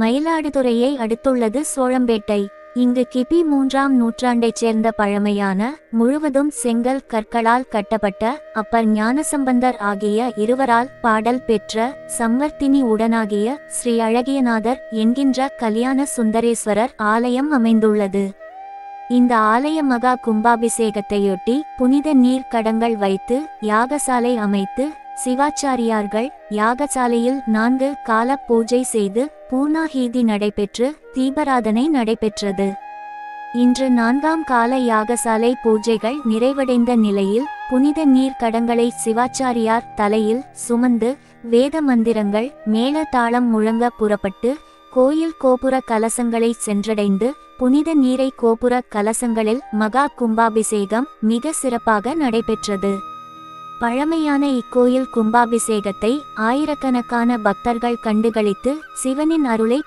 மயிலாடுதுறையை அடுத்துள்ளது சோழம்பேட்டை. இங்கு கிபி 3ஆம் நூற்றாண்டைச் சேர்ந்த பழமையான, முழுவதும் செங்கல் கற்களால் கட்டப்பட்ட அப்பர் ஞானசம்பந்தர் ஆகிய இருவரால் பாடல் பெற்ற சம்வர்த்தினி உடனாகிய ஸ்ரீ அழகியநாதர் என்கின்ற கல்யாண சுந்தரேஸ்வரர் ஆலயம் அமைந்துள்ளது. இந்த ஆலய மகா கும்பாபிஷேகத்தையொட்டி புனித நீர் கடங்கள் வைத்து யாகசாலை அமைத்து சிவாச்சாரியார்கள் யாகசாலையில் 4 கால பூஜை செய்து பூர்ணாஹீதி நடைபெற்று தீபாராதனை நடைபெற்றது. இன்று 4ஆம் கால யாகசாலை பூஜைகள் நிறைவடைந்த நிலையில் புனித நீர் கடங்களை சிவாச்சாரியார் தலையில் சுமந்து வேத மந்திரங்கள் மேள தாளம் முழங்க புறப்பட்டு கோயில் கோபுர கலசங்களை சென்றடைந்து புனித நீரை கோபுர கலசங்களில் மகா கும்பாபிஷேகம் மிக சிறப்பாக நடைபெற்றது. பழமையான இக்கோயில் கும்பாபிஷேகத்தை ஆயிரக்கணக்கான பக்தர்கள் கண்டுகளித்து சிவனின் அருளை